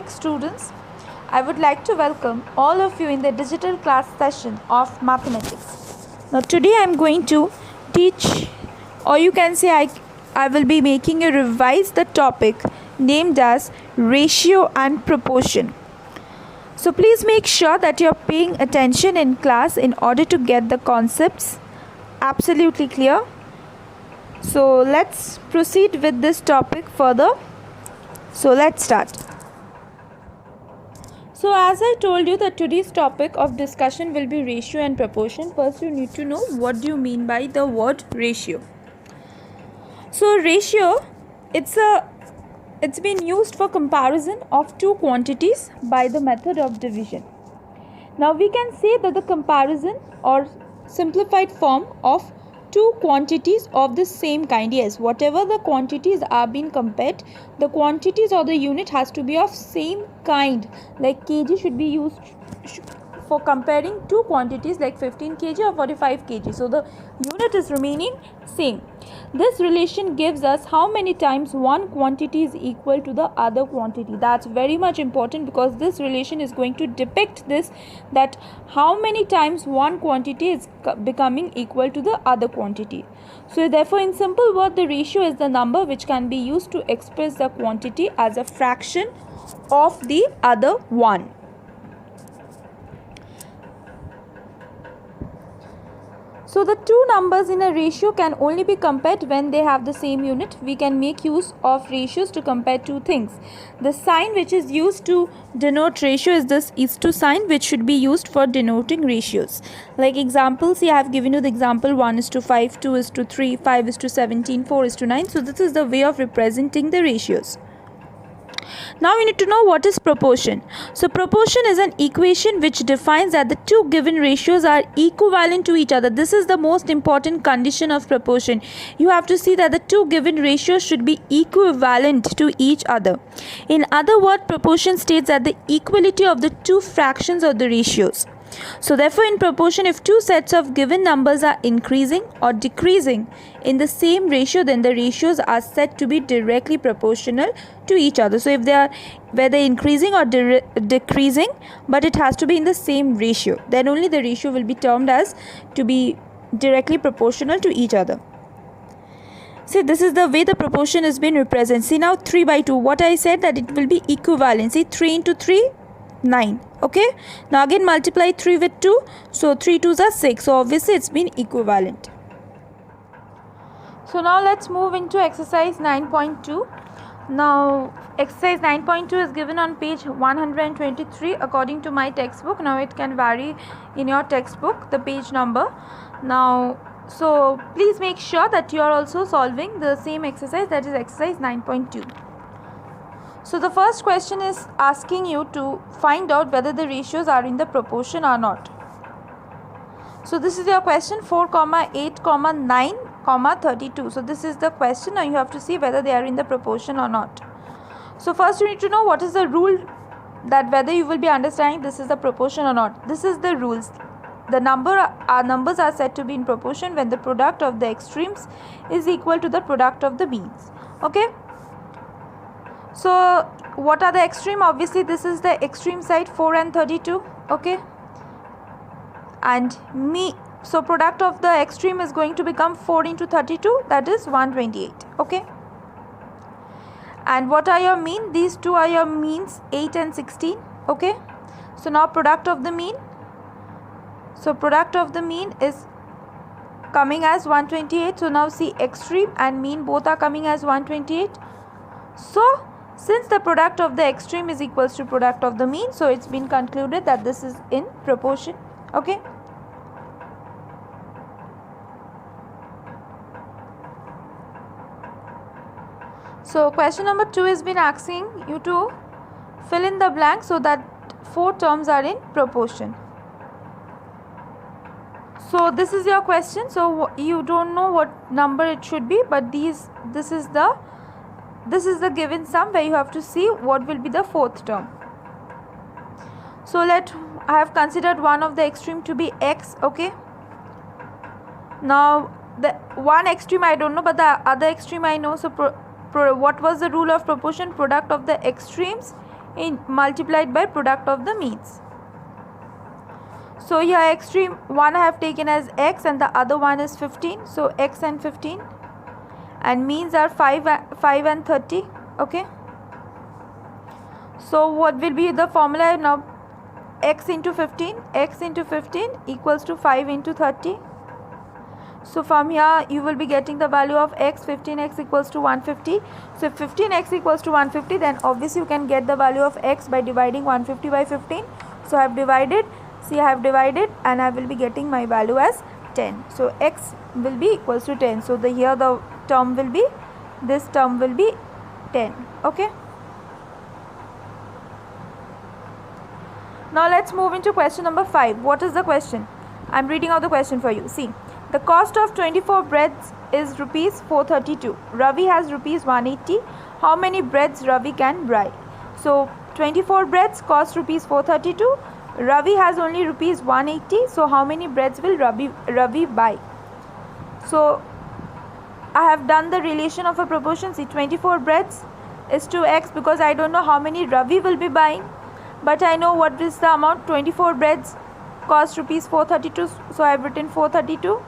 6 students. I would like to welcome all of you in the digital class session of mathematics. Now today I am going to teach, or you can say I will be making a revise the topic named as ratio and proportion. So please make sure that you are paying attention in class in order to get the concepts absolutely clear. So let's proceed with this topic further. So let's start. So as I told you that today's topic of discussion will be ratio and proportion. First you need to know what do you mean by the word ratio. So ratio, it's been used for comparison of two quantities by the method of division. Now we can say that the comparison or simplified form of two quantities of the same kind. Yes, whatever the quantities are being compared, the quantities or the unit has to be of same kind. Like kg should be used for comparing two quantities like 15 kg or 45 kg. So the unit is remaining same. This relation gives us how many times one quantity is equal to the other quantity. That's very much important because this relation is going to depict this, that how many times one quantity is becoming equal to the other quantity. So therefore in simple word, the ratio is the number which can be used to express the quantity as a fraction of the other one. So the two numbers in a ratio can only be compared when they have the same unit. We can make use of ratios to compare two things. The sign which is used to denote ratio is this is to sign, which should be used for denoting ratios. Like examples, I have given you the example 1:5, 2:3, 5:17, 4:9. So this is the way of representing the ratios. Now we need to know what is proportion. So proportion is an equation which defines that the two given ratios are equivalent to each other. This is the most important condition of proportion. You have to see that the two given ratios should be equivalent to each other. In other words, proportion states that the equality of the two fractions of the ratios. So therefore in proportion, if two sets of given numbers are increasing or decreasing in the same ratio, then the ratios are said to be directly proportional to each other. So if they are whether increasing or decreasing, but it has to be in the same ratio, then only the ratio will be termed as to be directly proportional to each other. See, this is the way the proportion has been represented. See now 3/2, what I said that it will be equivalent. See 3 into 3, 9. Okay, now again multiply 3 with 2, so 3 2s are 6, so obviously it's been equivalent. So now let's move into exercise 9.2. Now exercise 9.2 is given on page 123 according to my textbook. Now it can vary in your textbook the page number. Now so please make sure that you are also solving the same exercise, that is exercise 9.2. So the first question is asking you to find out whether the ratios are in the proportion or not. So this is your question 4, 8, 9, 32. So this is the question. Now you have to see whether they are in the proportion or not. So first you need to know what is the rule, that whether you will be understanding this is the proportion or not. This is the rules. The numbers are said to be in proportion when the product of the extremes is equal to the product of the means. Okay. So what are the extreme? Obviously this is the extreme side 4 and 32. Okay, and so product of the extreme is going to become 4 into 32, that is 128. Okay, and what are your mean? These two are your means 8 and 16. Okay, so now product of the mean. So product of the mean is coming as 128. So now see, extreme and mean both are coming as 128. So since the product of the extreme is equals to product of the mean, so it's been concluded that this is in proportion. Okay. So question number 2 has been asking you to fill in the blank so that 4 terms are in proportion. So this is your question. So you don't know what number it should be, but this is the given sum where you have to see what will be the fourth term. So I have considered one of the extreme to be x. Okay, now the one extreme I don't know, but the other extreme I know. So what was the rule of proportion? Product of the extremes multiplied by product of the means. So here extreme one I have taken as x and the other one is 15. So x and 15, and means are 5 and 30. Okay. So what will be the formula now? X into 15 equals to 5 into 30. So from here you will be getting the value of x. 15x equals to 150. So if 15x equals to 150, then obviously you can get the value of x by dividing 150 by 15. So I have divided. See, I have divided and I will be getting my value as 10. So x will be equals to 10. So here the term will be, this term will be 10. Okay. Now let's move into question number 5. What is the question? I am reading out the question for you. See, the cost of 24 breads is rupees 432. Ravi has rupees 180. How many breads Ravi can buy? So 24 breads cost rupees 432. Ravi has only rupees 180. So how many breads will Ravi buy? So I have done the relation of a proportion. See, 24 breads is to x, because I don't know how many Ravi will be buying, but I know what is the amount. 24 breads cost rupees 432. So I have written 432.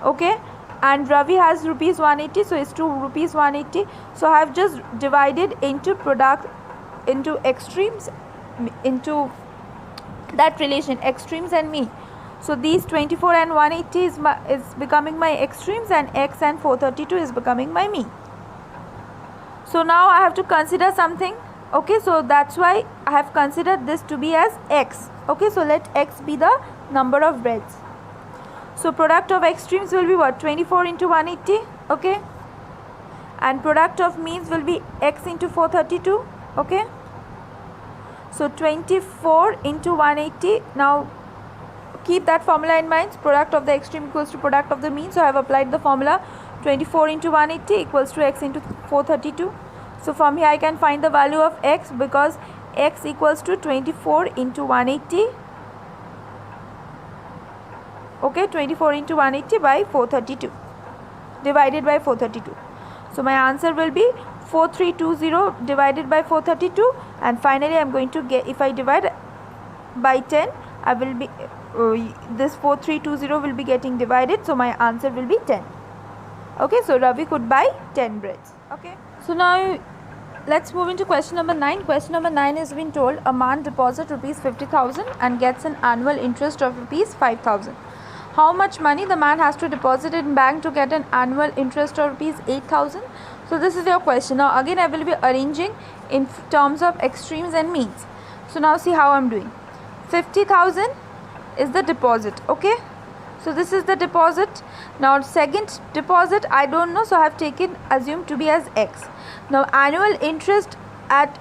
Okay, and Ravi has rupees 180, so it's 2 rupees 180. So I have just divided into product, into extremes, into that relation, extremes and mean. So these 24 and 180 is becoming my extremes, and x and 432 is becoming my mean. So now I have to consider something. Okay, so that's why I have considered this to be as x. Okay, so let x be the number of breads. So product of extremes will be what? 24 into 180. Okay, and product of means will be x into 432. Okay, so 24 into 180. Now keep that formula in mind. Product of the extreme equals to product of the mean. So I have applied the formula. 24 into 180 equals to x into 432. So from here I can find the value of x, because x equals to 24 into 180. Okay, 24 into 180 by 432 divided by 432. So my answer will be 4320 divided by 432, and finally I am going to get, if I divide by 10, I will be this 4320 will be getting divided, so my answer will be 10. Okay, so Ravi could buy 10 breads. Okay, so now let's move into question number 9. Question number 9 is been told a man deposits rupees 50,000 and gets an annual interest of rupees 5,000. How much money the man has to deposit in bank to get an annual interest of rupees 8,000? So this is your question. Now again I will be arranging in terms of extremes and means. So now see how I am doing. 50,000 is the deposit. Okay, so this is the deposit. Now second deposit I don't know, so I have taken assumed to be as x. Now annual interest at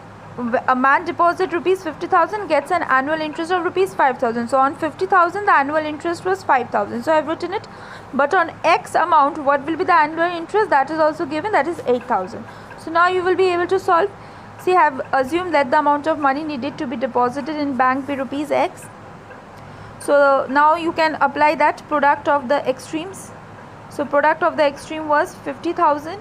a man deposit rupees 50,000 gets an annual interest of rupees 5,000. So on 50,000 the annual interest was 5,000. So I have written it. But on x amount, what will be the annual interest? That is also given, that is 8,000. So now you will be able to solve. See, I have assumed that the amount of money needed to be deposited in bank be rupees x. So now you can apply that product of the extremes. So product of the extreme was 50,000.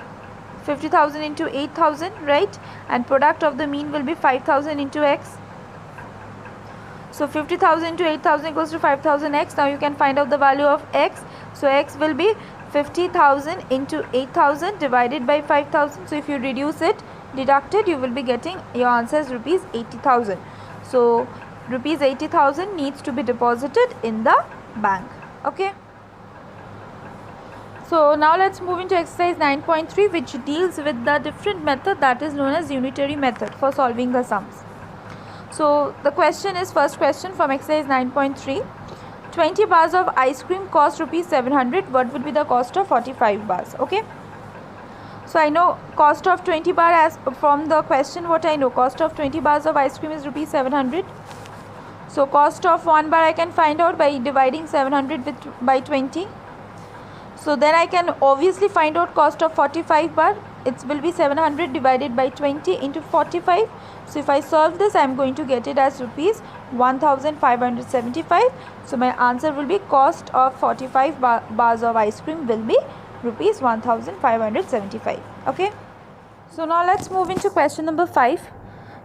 50,000 into 8,000, right? And product of the mean will be 5,000 into x. So 50,000 into 8,000 equals to 5,000x. Now you can find out the value of x. So x will be 50,000 into 8,000 divided by 5,000. So if you reduce it, deduct it, you will be getting your answer is rupees 80,000. So rupees 80,000 needs to be deposited in the bank. Okay. So now let's move into exercise 9.3, which deals with the different method that is known as unitary method for solving the sums. So the question is, first question from exercise 9.3. 20 bars of ice cream cost rupees 700. What would be the cost of 45 bars? Okay. So I know cost of 20 bar, as from the question what I know, cost of 20 bars of ice cream is rupees 700. So cost of 1 bar I can find out by dividing 700 by 20. So then I can obviously find out cost of 45 bar. It will be 700 divided by 20 into 45. So if I solve this, I am going to get it as rupees 1,575. So my answer will be cost of 45 bars of ice cream will be rupees 1,575. Okay. So now let's move into question number 5.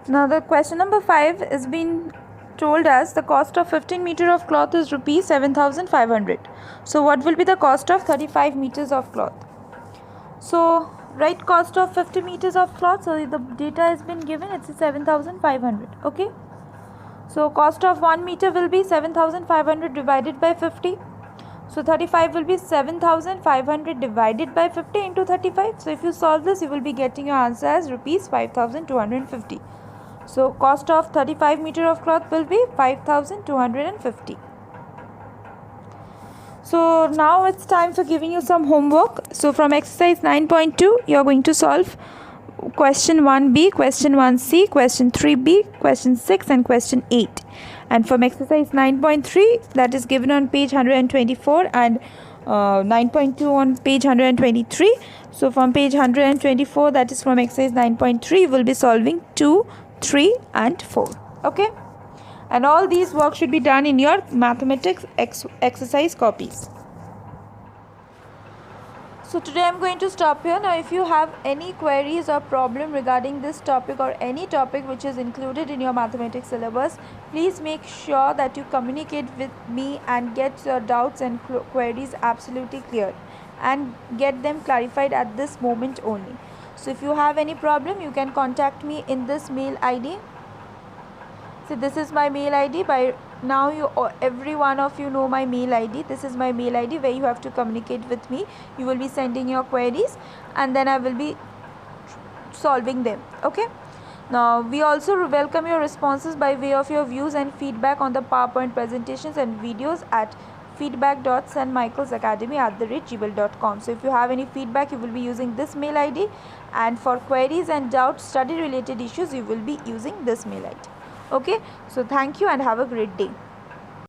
Now the question number 5 is being told as the cost of 15 meter of cloth is rupees 7,500. So what will be the cost of 35 meters of cloth? So right, cost of 50 meters of cloth, so the data has been given, it's 7,500. Okay, so cost of 1 meter will be 7,500 divided by 50. So 35 will be 7,500 divided by 50 into 35. So if you solve this, you will be getting your answer as rupees 5,250. So cost of 35 meter of cloth will be 5,250. So now it's time for giving you some homework. So from exercise 9.2, you are going to solve question 1b, question 1c, question 3b, question 6 and question 8. And from exercise 9.3, that is given on page 124, and 9.2 on page 123. So from page 124, that is from exercise 9.3, you will be solving 2, 3 and 4. Okay, and all these work should be done in your mathematics exercise copies. So today I'm going to stop here. Now if you have any queries or problem regarding this topic or any topic which is included in your mathematics syllabus, please make sure that you communicate with me and get your doubts and queries absolutely clear and get them clarified at this moment only. So if you have any problem, you can contact me in this mail ID. So this is my mail ID. By now every one of you know my mail ID. This is my mail ID where you have to communicate with me. You will be sending your queries and then I will be solving them. Okay, now we also welcome your responses by way of your views and feedback on the PowerPoint presentations and videos at feedback.stmichaelsacademy@gmail.com. So if you have any feedback, you will be using this mail ID, and for queries and doubts, study related issues, you will be using this mail ID. Okay, so thank you and have a great day.